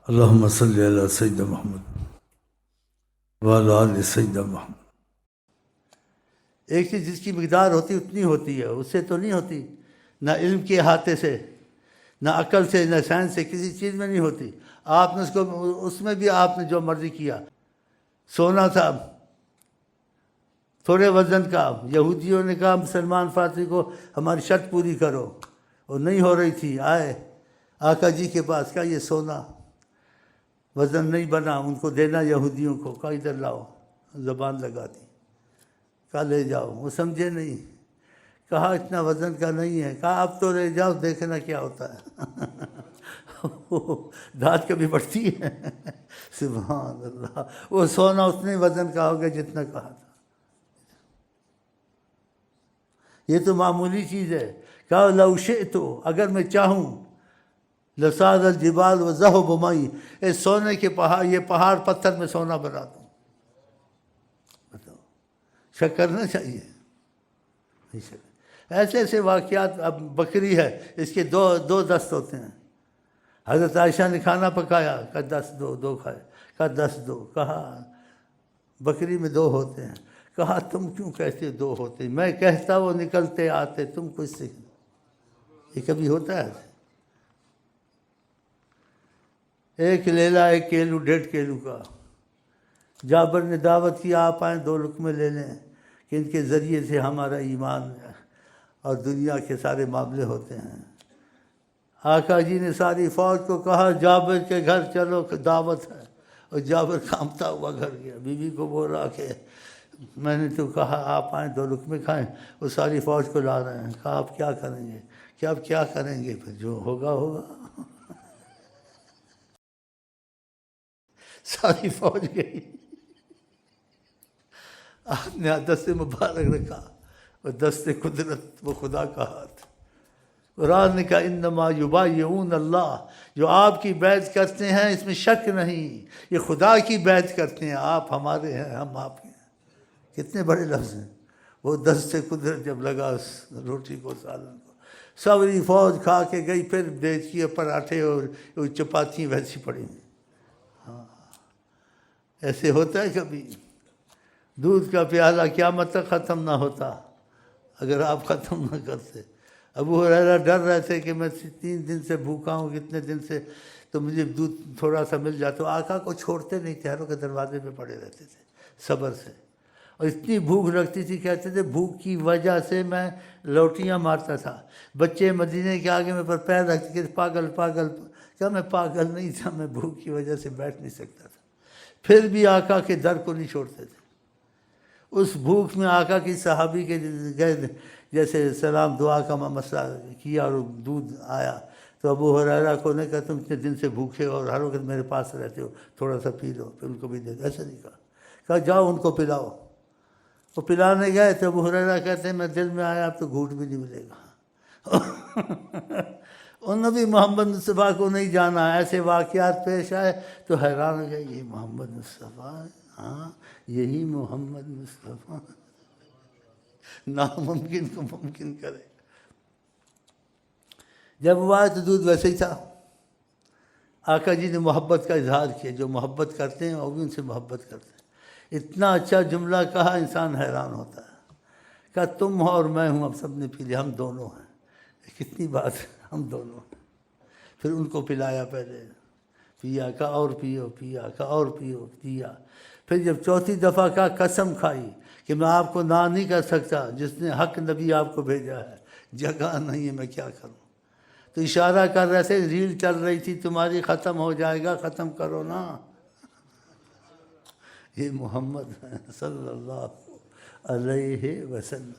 اللہم صلی علی سیدنا محمد وعلی آل سیدنا محمد۔ ایک چیز جس کی مقدار ہوتی اتنی ہوتی ہے، اس سے تو نہیں ہوتی، نہ علم کے احاطے سے، نہ عقل سے، نہ سائنس سے، کسی چیز میں نہیں ہوتی۔ آپ نے اس میں بھی آپ نے جو مرضی کیا۔ سونا تھا تھوڑے وزن کا، یہودیوں نے کہا سلمان فارسی کو ہماری شرط پوری کرو، اور نہیں ہو رہی تھی، آئے آقا جی کے پاس، کہا یہ سونا وزن نہیں بنا، ان کو دینا یہودیوں کو، کہا ادھر لاؤ، زبان لگا دی، کہا لے جاؤ، وہ سمجھے نہیں، کہا اتنا وزن کا نہیں ہے، کہا اب تو لے جاؤ دیکھنا کیا ہوتا ہے۔ دھات کبھی بڑھتی ہے؟ سبحان اللہ، وہ سونا اتنے وزن کا ہوگا جتنا کہا تھا۔ یہ تو معمولی چیز ہے۔ کہا لو شئت، اگر میں چاہوں، لصاد الجبال وذهب معی، اس سونے کے پہاڑ، یہ پہاڑ پتھر میں سونا بنا دوں۔ بتاؤ، شک کرنا چاہیے؟ ایسے ایسے واقعات۔ اب بکری ہے، اس کے دو دست ہوتے ہیں۔ حضرت عائشہ نے کھانا پکایا، کہا 10 دو، 2 کھائے، کہا 10 دو، کہا بکری میں 2 ہوتے ہیں، کہا تم کیوں کہتے 2 ہوتے، میں کہتا وہ نکلتے آتے، تم کچھ سے۔ یہ کبھی ہوتا ہے؟ ایک لیلا 1 کیلو 1.5 کیلو کا۔ جابر نے دعوت کی، آپ آئیں 2 لقمے لے لیں، کہ ان کے ذریعے سے ہمارا ایمان اور دنیا کے سارے معاملے ہوتے ہیں۔ آقا جی نے ساری فوج کو کہا جابر کے گھر چلو، دعوت ہے، اور جابر کانپتا ہوا گھر گیا۔ بیوی کو بول رہا کہ میں نے تو کہا آپ آئیں 2 لقمے کھائیں، وہ ساری فوج کو لا رہے ہیں۔ کہا آپ کیا کریں گے؟ کہ آپ کیا کریں گے، پھر جو ہوگا ہوگا۔ ساری فوج گئی، آپ نے دست مبارک رکھا، اور دست قدرت، وہ خدا کا ہاتھ۔ قرآن نے کہا انما یبایعون اللہ، جو آپ کی بیعت کرتے ہیں اس میں شک نہیں، یہ خدا کی بیعت کرتے ہیں، آپ ہمارے ہیں، ہم آپ کے ہیں۔ کتنے بڑے لفظ ہیں۔ وہ دست قدرت جب لگا اس روٹی کو، سالن کو، ساری فوج کھا کے گئی، پھر دیکھیے پراٹھے اور چپاتیاں ویسی پڑی ہیں۔ ایسے ہوتا ہے کبھی؟ دودھ کا پیالہ قیامت تک ختم نہ ہوتا اگر آپ ختم نہ کرتے۔ ابو ہریرہ ڈر رہے تھے کہ میں 3 دن سے بھوکا ہوں، کتنے دن سے، تو مجھے دودھ تھوڑا سا مل جاتا۔ تو آقا کو چھوڑتے نہیں تھے، ہروں کے دروازے پہ پڑے رہتے تھے صبر سے، اور اتنی بھوک لگتی تھی، کہتے تھے بھوک کی وجہ سے میں لوٹیاں مارتا تھا۔ بچے مدینے کے آگے میں پر پیر رکھتے کہ پاگل پاگل، کیا میں پاگل نہیں تھا، میں بھوک کی وجہ سے بیٹھ نہیں سکتا تھا۔ پھر بھی آقا کے در کو نہیں چھوڑتے تھے۔ اس بھوک میں آقا کی صحابی کے گئے، جیسے سلام دعا کا مسئلہ کیا اور دودھ آیا، تو ابو ہریرہ کو نے کہا تم اتنے دن سے بھوکے اور ہر وقت میرے پاس رہتے ہو، تھوڑا سا پی لو، پھر ان کو بھی دے دو۔ ایسا نہیں کہا جاؤ ان کو پلاؤ۔ وہ پلانے گئے تو ابو ہریرہ کہتے ہیں میں دل میں آیا اب تو گھوٹ بھی نہیں ملے گا۔ انہوں نے بھی محمد مصطفیٰ کو نہیں جانا۔ ایسے واقعات پیش آئے تو حیران ہو گئے، یہ محمد مصطفیٰ، ہاں یہی محمد مصطفیٰ، ناممکن کو ممکن کرے۔ جب وہ آئے تو دودھ ویسے ہی تھا۔ آقا جی نے محبت کا اظہار کیا، جو محبت کرتے ہیں وہ بھی ان سے محبت کرتے ہیں۔ اتنا اچھا جملہ کہا، انسان حیران ہوتا ہے۔ کہا تم ہو اور میں ہوں، اب سب نے پی لیا، ہم دونوں ہیں۔ کتنی بات ہے، ہم دونوں ہیں۔ پھر ان کو پلایا، پہلے پیا، کہا اور پیو، پیا، کہا اور پیو، پیا۔ پھر جب 4تھی دفعہ کہا قسم کھائی کہ میں آپ کو نہ نہیں کر سکتا، جس نے حق نبی آپ کو بھیجا ہے، جگہ نہیں ہے، میں کیا کروں۔ تو اشارہ کر رہے تھے، ریل چل رہی تھی تمہاری، ختم ہو جائے گا، ختم کرو نا۔ یہ محمد ہے صلی اللہ علیہ وسلم۔